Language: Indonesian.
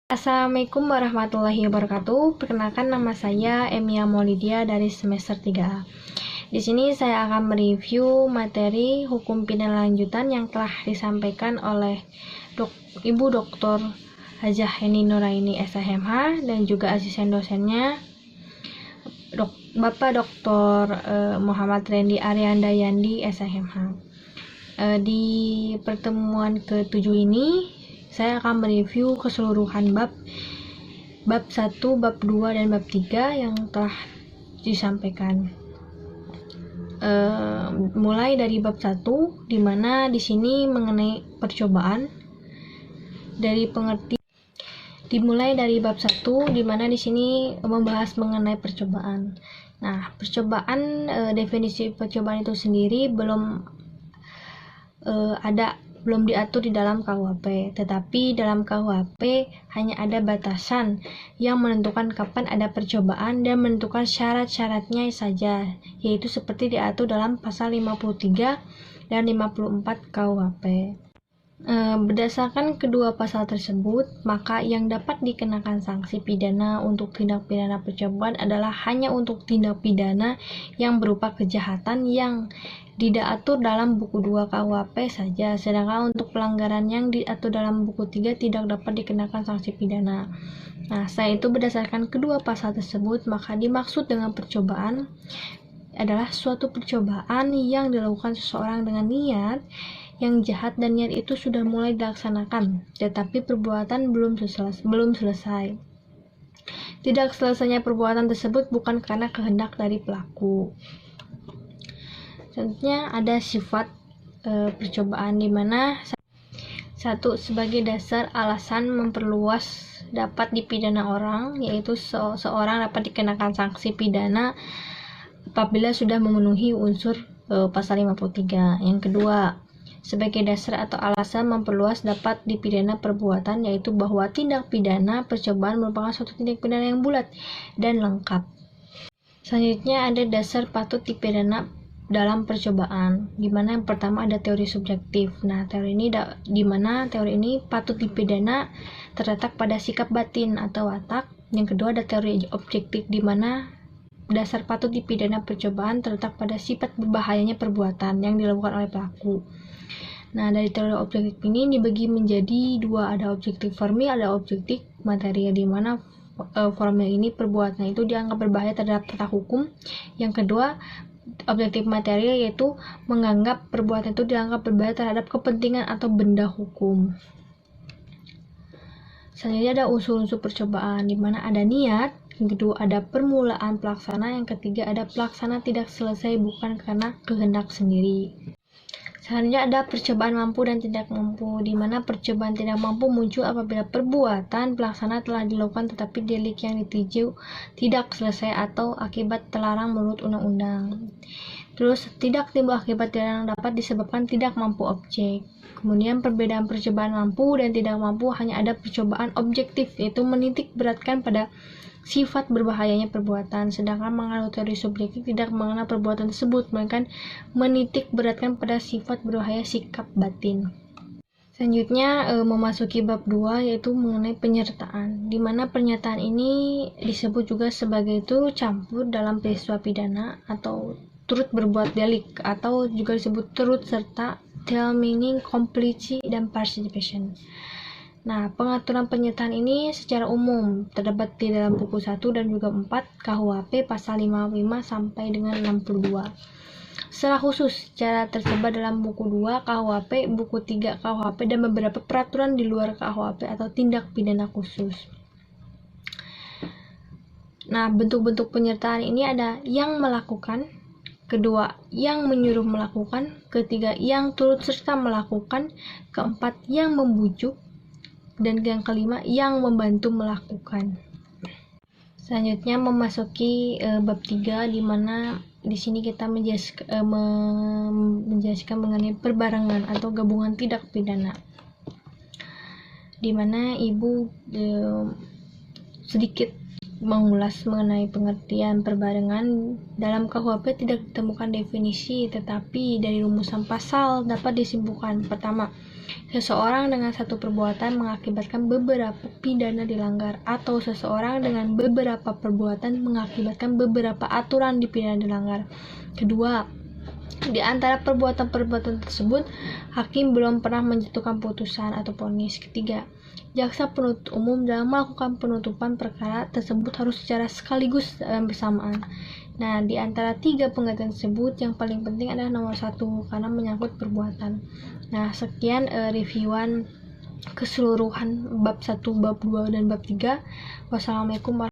Assalamualaikum warahmatullahi wabarakatuh. Perkenalkan, nama saya Emia Maulidia dari semester 3A. Di sini saya akan mereview materi hukum pidana lanjutan yang telah disampaikan oleh Ibu Dr. Hajah Heni Nuraini SHMH dan juga asisten dosennya Bapak Dr. Muhammad Rendi Arianda Yandi SHMH. Di pertemuan ke-7 ini saya akan mereview keseluruhan bab 1, bab 2, dan bab 3 yang telah disampaikan. Mulai dari bab 1, di mana di sini mengenai percobaan. Dimulai dari bab 1, di mana di sini membahas mengenai percobaan. Nah, percobaan, definisi percobaan itu sendiri belum diatur di dalam KUHP, tetapi dalam KUHP hanya ada batasan yang menentukan kapan ada percobaan dan menentukan syarat-syaratnya saja, yaitu seperti diatur dalam pasal 53 dan 54 KUHP. Berdasarkan kedua pasal tersebut, maka yang dapat dikenakan sanksi pidana untuk tindak pidana percobaan adalah hanya untuk tindak pidana yang berupa kejahatan yang diatur dalam buku 2 KUHP saja, sedangkan untuk pelanggaran yang diatur dalam buku 3 tidak dapat dikenakan sanksi pidana. Nah, selain itu berdasarkan kedua pasal tersebut, maka dimaksud dengan percobaan adalah suatu percobaan yang dilakukan seseorang dengan niat yang jahat dan niat itu sudah mulai dilaksanakan, tetapi perbuatan belum selesai. Tidak selesainya perbuatan tersebut bukan karena kehendak dari pelaku. Contohnya ada sifat percobaan di mana 1. Sebagai dasar alasan memperluas dapat dipidana orang, yaitu seorang dapat dikenakan sanksi pidana apabila sudah memenuhi unsur pasal 53. Yang kedua, sebagai dasar atau alasan memperluas dapat dipidana perbuatan, yaitu bahwa tindak pidana percobaan merupakan suatu tindak pidana yang bulat dan lengkap. Selanjutnya ada dasar patut dipidana dalam percobaan, di mana yang pertama ada teori subjektif. Nah, teori ini patut dipidana terletak pada sikap batin atau watak. Yang kedua ada teori objektif, di mana dasar patut dipidana percobaan terletak pada sifat berbahayanya perbuatan yang dilakukan oleh pelaku. Nah, dari teori objektif ini dibagi menjadi dua, ada objektif formil, ada objektif material, di mana formil ini perbuatan itu dianggap berbahaya terhadap tata hukum. Yang kedua, objektif material, yaitu menganggap perbuatan itu dianggap berbahaya terhadap kepentingan atau benda hukum. Selanjutnya ada unsur-unsur percobaan, di mana ada niat, yang kedua ada permulaan pelaksana, yang ketiga ada pelaksana tidak selesai bukan karena kehendak sendiri. Selanjutnya ada percobaan mampu dan tidak mampu, di mana percobaan tidak mampu muncul apabila perbuatan pelaksana telah dilakukan tetapi delik yang dituju tidak selesai atau akibat terlarang menurut undang-undang. Terus, tidak timbul akibat terlarang dapat disebabkan tidak mampu objek. Kemudian perbedaan percobaan mampu dan tidak mampu hanya ada percobaan objektif, yaitu menitik beratkan pada sifat berbahayanya perbuatan, sedangkan mengenal teori subjektif tidak mengenal perbuatan tersebut, melainkan menitik beratkan pada sifat berbahaya sikap batin. Selanjutnya memasuki bab 2, yaitu mengenai penyertaan, di mana pernyataan ini disebut juga sebagai turut campur dalam peristiwa pidana atau turut berbuat delik, atau juga disebut turut serta, dual meaning, complicity, dan participation. Nah, pengaturan penyertaan ini secara umum terdapat di dalam buku 1 dan juga 4 KUHP pasal 55 sampai dengan 62. Secara khusus, secara tersebar dalam buku 2 KUHP, buku 3 KUHP, dan beberapa peraturan di luar KUHP atau tindak pidana khusus. Nah, bentuk-bentuk penyertaan ini ada yang melakukan, kedua, yang menyuruh melakukan, ketiga, yang turut serta melakukan, keempat, yang membujuk, dan yang kelima, yang membantu melakukan. Selanjutnya memasuki bab 3, di mana di sini kita menjelaskan mengenai perbarengan atau gabungan tindak pidana, di mana Ibu sedikit mengulas mengenai pengertian perbarengan. Dalam KUHP tidak ditemukan definisi, tetapi dari rumusan pasal dapat disimpulkan. Pertama, seseorang dengan satu perbuatan mengakibatkan beberapa pidana dilanggar, atau seseorang dengan beberapa perbuatan mengakibatkan beberapa aturan di pidana dilanggar. Kedua, di antara perbuatan-perbuatan tersebut, hakim belum pernah menjatuhkan putusan atau vonis. Ketiga, jaksa penuntut umum dalam melakukan penuntutan perkara tersebut harus secara sekaligus dan bersamaan. Nah, di antara tiga pengertian tersebut, yang paling penting adalah nomor 1, karena menyangkut perbuatan. Nah, sekian reviewan keseluruhan bab 1, bab 2, dan bab 3. Wassalamualaikum warahmatullahi wabarakatuh.